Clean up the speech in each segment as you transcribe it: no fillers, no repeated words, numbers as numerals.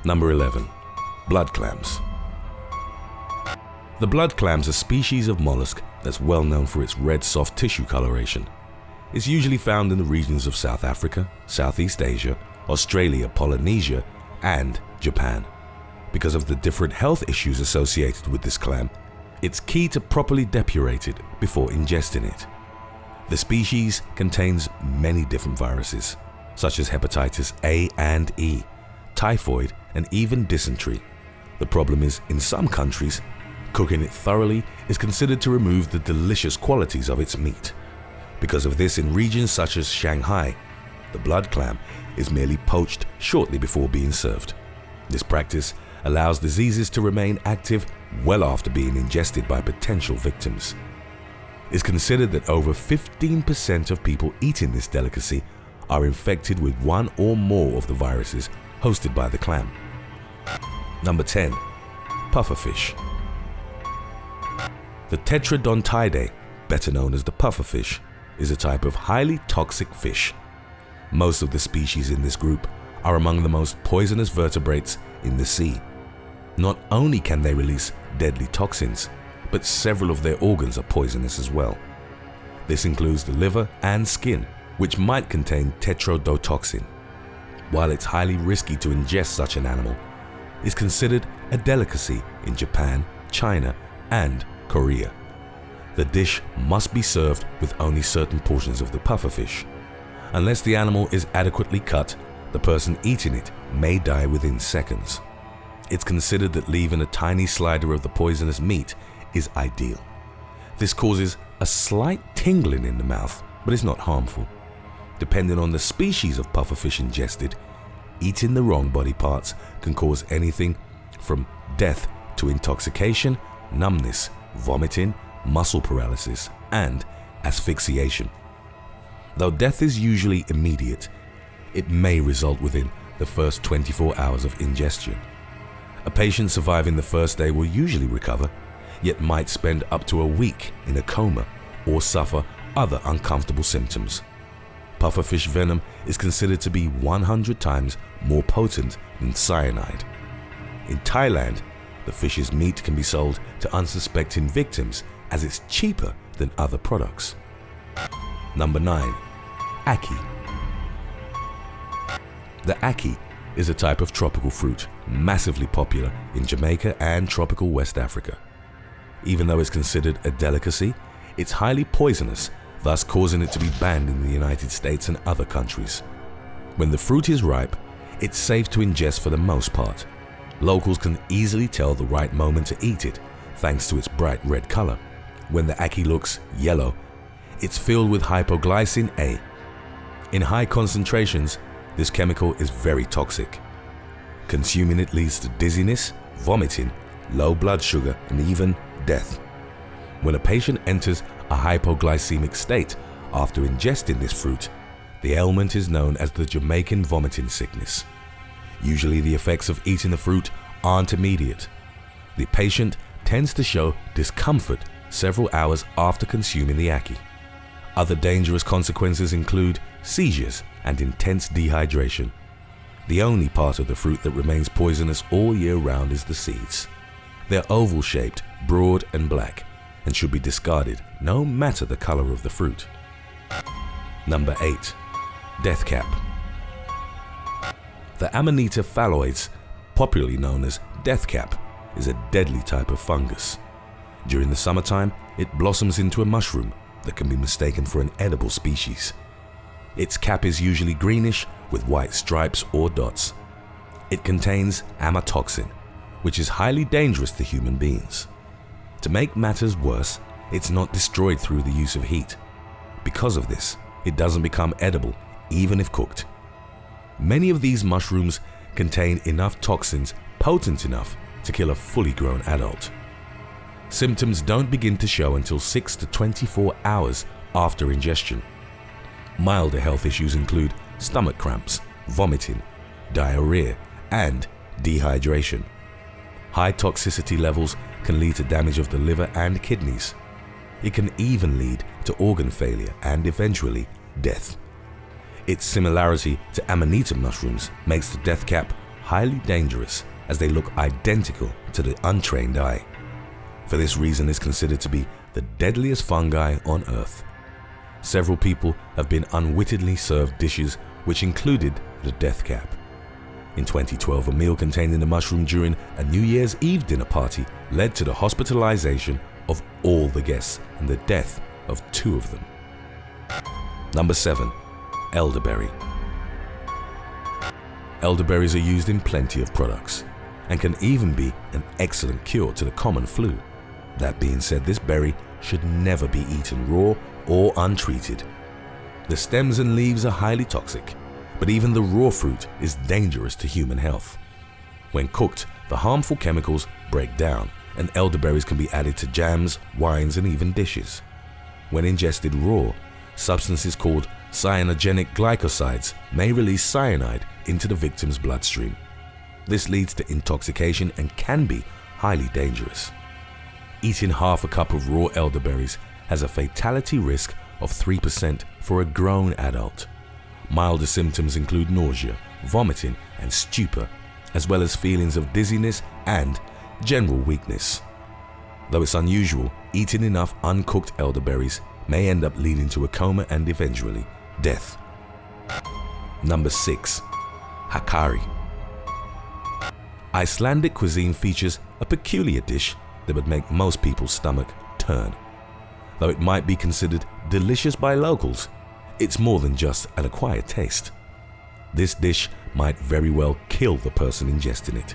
Number 11. Blood clams. The blood clam's a species of mollusk that's well known for its red soft tissue coloration. It's usually found in the regions of South Africa, Southeast Asia, Australia, Polynesia, and Japan. Because of the different health issues associated with this clam, it's key to properly depurate it before ingesting it. The species contains many different viruses, such as hepatitis A and E, typhoid, and even dysentery. The problem is, in some countries, cooking it thoroughly is considered to remove the delicious qualities of its meat. Because of this, in regions such as Shanghai, the blood clam is merely poached shortly before being served. This practice allows diseases to remain active well after being ingested by potential victims. It's considered that over 15% of people eating this delicacy are infected with one or more of the viruses hosted by the clam. Number 10. Pufferfish. The TETRAODONTIDAE, better known as the pufferfish, is a type of highly toxic fish. Most of the species in this group are among the most poisonous vertebrates in the sea. Not only can they release deadly toxins, but several of their organs are poisonous as well. This includes the liver and skin, which might contain tetrodotoxin. While it's highly risky to ingest such an animal, it's considered a delicacy in Japan, China, and Korea. The dish must be served with only certain portions of the pufferfish. Unless the animal is adequately cut, the person eating it may die within seconds. It's considered that leaving a tiny slider of the poisonous meat is ideal. This causes a slight tingling in the mouth, but is not harmful. Depending on the species of pufferfish ingested, eating the wrong body parts can cause anything from death to intoxication, numbness, vomiting, muscle paralysis, and asphyxiation. Though death is usually immediate, it may result within the first 24 hours of ingestion. A patient surviving the first day will usually recover, yet might spend up to a week in a coma or suffer other uncomfortable symptoms. Pufferfish venom is considered to be 100 times more potent than cyanide. In Thailand, the fish's meat can be sold to unsuspecting victims as it's cheaper than other products. Number 9. ACKEE. The ACKEE is a type of tropical fruit massively popular in Jamaica and tropical West Africa. Even though it's considered a delicacy, it's highly poisonous, thus causing it to be banned in the United States and other countries. When the fruit is ripe, it's safe to ingest for the most part. Locals can easily tell the right moment to eat it thanks to its bright red color. When the ACKEE looks yellow, it's filled with hypoglycin A. In high concentrations, this chemical is very toxic. Consuming it leads to dizziness, vomiting, low blood sugar, and even death. When a patient enters a hypoglycemic state after ingesting this fruit, the ailment is known as the Jamaican vomiting sickness. Usually the effects of eating the fruit aren't immediate. The patient tends to show discomfort several hours after consuming the ACKEE. Other dangerous consequences include seizures and intense dehydration. The only part of the fruit that remains poisonous all year round is the seeds. They're oval-shaped, broad and black, and should be discarded no matter the color of the fruit. Number 8. Death cap. The AMANITA phallioides, popularly known as death cap, is a deadly type of fungus. During the summertime, it blossoms into a mushroom that can be mistaken for an edible species. Its cap is usually greenish with white stripes or dots. It contains AMATOXIN, which is highly dangerous to human beings. To make matters worse, it's not destroyed through the use of heat. Because of this, it doesn't become edible even if cooked. Many of these mushrooms contain enough toxins potent enough to kill a fully grown adult. Symptoms don't begin to show until 6 to 24 hours after ingestion. Milder health issues include stomach cramps, vomiting, diarrhea, and dehydration. High toxicity levels can lead to damage of the liver and kidneys. It can even lead to organ failure and eventually death. Its similarity to Amanita mushrooms makes the death cap highly dangerous as they look identical to the untrained eye. For this reason, it's considered to be the deadliest fungi on Earth. Several people have been unwittingly served dishes which included the death cap. In 2012, a meal containing the mushroom during a New Year's Eve dinner party led to the hospitalization of all the guests and the death of 2 of them. Number 7. Elderberry. Elderberries are used in plenty of products and can even be an excellent cure to the common flu. That being said, this berry should never be eaten raw or untreated. The stems and leaves are highly toxic, but even the raw fruit is dangerous to human health. When cooked, the harmful chemicals break down, and elderberries can be added to jams, wines, and even dishes. When ingested raw, substances called cyanogenic glycosides may release cyanide into the victim's bloodstream. This leads to intoxication and can be highly dangerous. Eating half a cup of raw elderberries has a fatality risk of 3% for a grown adult. Milder symptoms include nausea, vomiting, and stupor, as well as feelings of dizziness and general weakness. Though it's unusual, eating enough uncooked elderberries may end up leading to a coma and eventually death. Number 6. HAKARL. Icelandic cuisine features a peculiar dish that would make most people's stomach turn. Though it might be considered delicious by locals, it's more than just an acquired taste. This dish might very well kill the person ingesting it.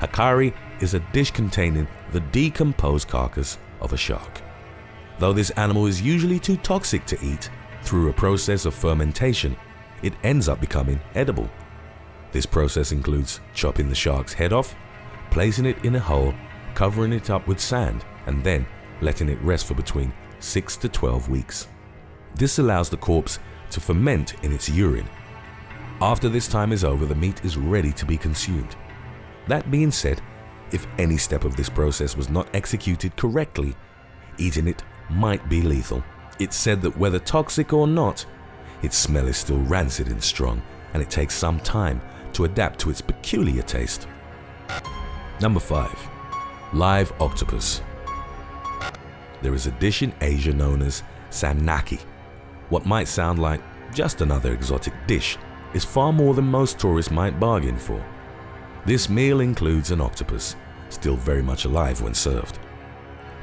HAKARL is a dish containing the decomposed carcass of a shark. Though this animal is usually too toxic to eat, through a process of fermentation, it ends up becoming edible. This process includes chopping the shark's head off, placing it in a hole, covering it up with sand, and then letting it rest for between 6 to 12 weeks. This allows the corpse to ferment in its urine. After this time is over, the meat is ready to be consumed. That being said, if any step of this process was not executed correctly, eating it might be lethal. It's said that whether toxic or not, its smell is still rancid and strong, and it takes some time to adapt to its peculiar taste. Number 5. Live octopus. There is a dish in Asia known as CYANIDE. What might sound like just another exotic dish is far more than most tourists might bargain for. This meal includes an octopus, still very much alive when served.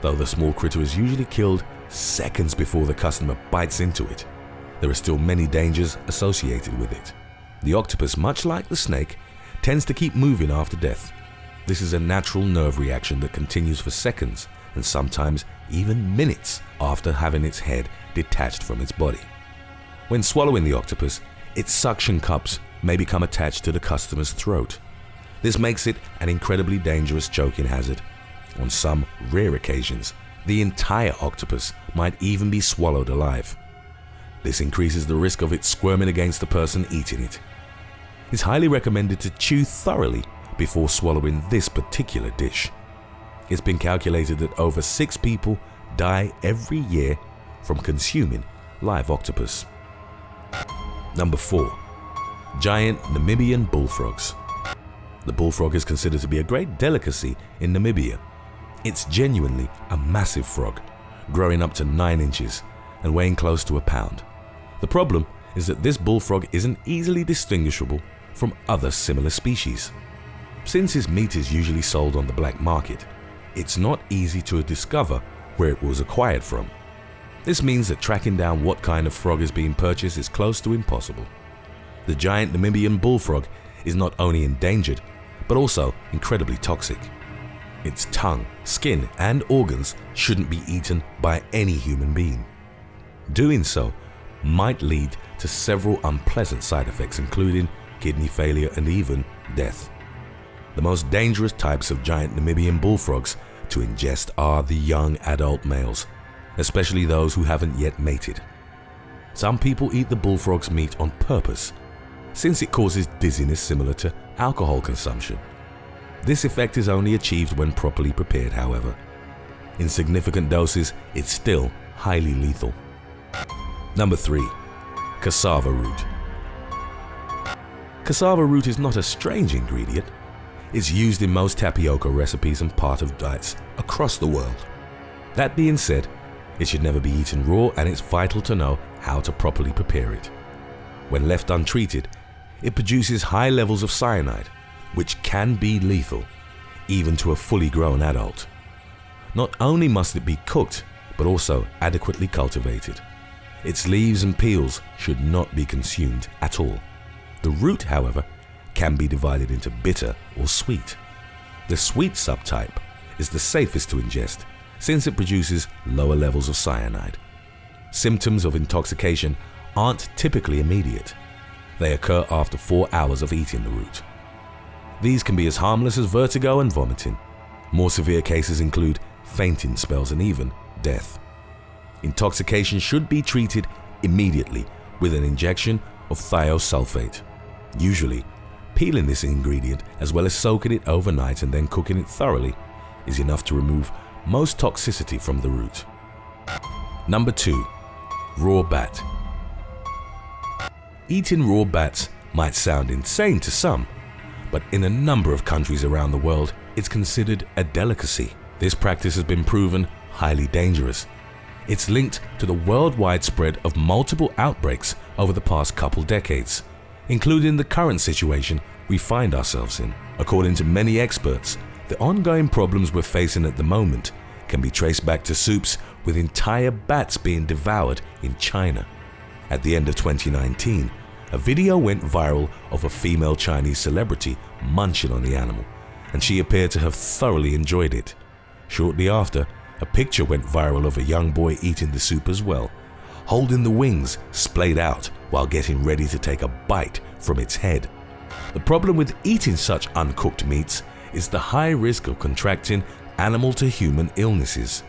Though the small critter is usually killed seconds before the customer bites into it, there are still many dangers associated with it. The octopus, much like the snake, tends to keep moving after death. This is a natural nerve reaction that continues for seconds and sometimes even minutes after having its head detached from its body. When swallowing the octopus, its suction cups may become attached to the customer's throat. This makes it an incredibly dangerous choking hazard. On some rare occasions, the entire octopus might even be swallowed alive. This increases the risk of it squirming against the person eating it. It's highly recommended to chew thoroughly before swallowing this particular dish. It's been calculated that over 6 people die every year from consuming live octopus. Number 4. Giant Namibian bullfrogs. The bullfrog is considered to be a great delicacy in Namibia. It's genuinely a massive frog, growing up to 9 inches and weighing close to a pound. The problem is that this bullfrog isn't easily distinguishable from other similar species. Since its meat is usually sold on the black market, it's not easy to discover where it was acquired from. This means that tracking down what kind of frog is being purchased is close to impossible. The giant Namibian bullfrog is not only endangered, but also incredibly toxic. Its tongue, skin, and organs shouldn't be eaten by any human being. Doing so might lead to several unpleasant side effects, including kidney failure and even death. The most dangerous types of giant Namibian bullfrogs to ingest are the young adult males, especially those who haven't yet mated. Some people eat the bullfrog's meat on purpose, since it causes dizziness similar to alcohol consumption. This effect is only achieved when properly prepared, however. In significant doses, it's still highly lethal. Number 3. Cassava root. Cassava root is not a strange ingredient. It's used in most tapioca recipes and part of diets across the world. That being said, it should never be eaten raw, and it's vital to know how to properly prepare it. When left untreated, it produces high levels of cyanide, which can be lethal, even to a fully grown adult. Not only must it be cooked, but also adequately cultivated. Its leaves and peels should not be consumed at all. The root, however, can be divided into bitter or sweet. The sweet subtype is the safest to ingest, since it produces lower levels of cyanide. Symptoms of intoxication aren't typically immediate. They occur after 4 hours of eating the root. These can be as harmless as vertigo and vomiting. More severe cases include fainting spells and even death. Intoxication should be treated immediately with an injection of thiosulfate. Usually, peeling this ingredient as well as soaking it overnight and then cooking it thoroughly is enough to remove most toxicity from the root. Number 2. Raw bat. Eating raw bats might sound insane to some, but in a number of countries around the world, it's considered a delicacy. This practice has been proven highly dangerous. It's linked to the worldwide spread of multiple outbreaks over the past couple decades, including the current situation we find ourselves in. According to many experts, the ongoing problems we're facing at the moment can be traced back to soups with entire bats being devoured in China. At the end of 2019, a video went viral of a female Chinese celebrity munching on the animal, and she appeared to have thoroughly enjoyed it. Shortly after, a picture went viral of a young boy eating the soup as well, holding the wings splayed out while getting ready to take a bite from its head. The problem with eating such uncooked meats is the high risk of contracting animal-to-human illnesses.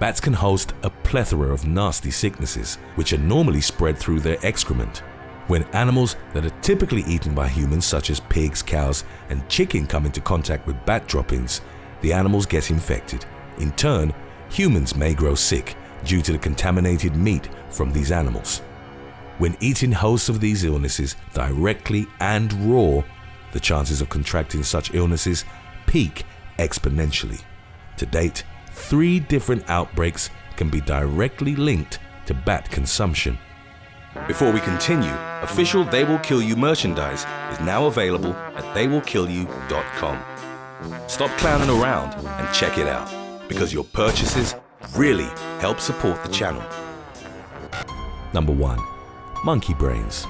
Bats can host a plethora of nasty sicknesses, which are normally spread through their excrement. When animals that are typically eaten by humans, such as pigs, cows, and chicken, come into contact with bat droppings, the animals get infected. In turn, humans may grow sick due to the contaminated meat from these animals. When eating hosts of these illnesses directly and raw, the chances of contracting such illnesses peak exponentially. To date, 3 different outbreaks can be directly linked to bat consumption. Before we continue, official They Will Kill You merchandise is now available at theywillkillyou.com. Stop clowning around and check it out, because your purchases really help support the channel. Number 1. Monkey brains.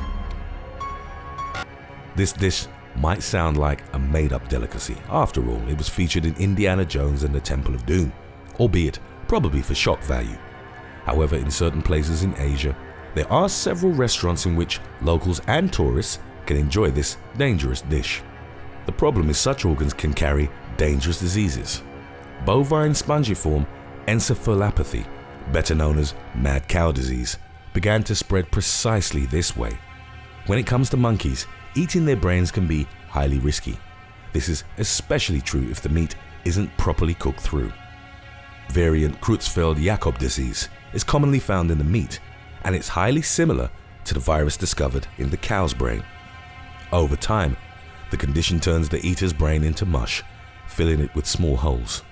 This dish might sound like a made-up delicacy. After all, it was featured in Indiana Jones and the Temple of Doom, albeit probably for shock value. However, in certain places in Asia, there are several restaurants in which locals and tourists can enjoy this dangerous dish. The problem is such organs can carry dangerous diseases. Bovine spongiform encephalopathy, better known as mad cow disease, began to spread precisely this way. When it comes to monkeys, eating their brains can be highly risky. This is especially true if the meat isn't properly cooked through. Variant CREUTZFELDT-JAKOB disease is commonly found in the meat, and it's highly similar to the virus discovered in the cow's brain. Over time, the condition turns the eater's brain into mush, filling it with small holes.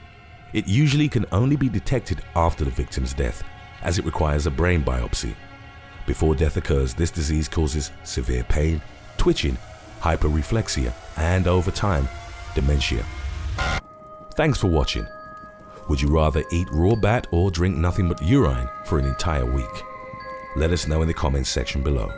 It usually can only be detected after the victim's death, as it requires a brain biopsy. Before death occurs, this disease causes severe pain, twitching, hyperreflexia, and over time, dementia. Thanks for watching. Would you rather eat raw bat or drink nothing but urine for an entire week? Let us know in the comments section below.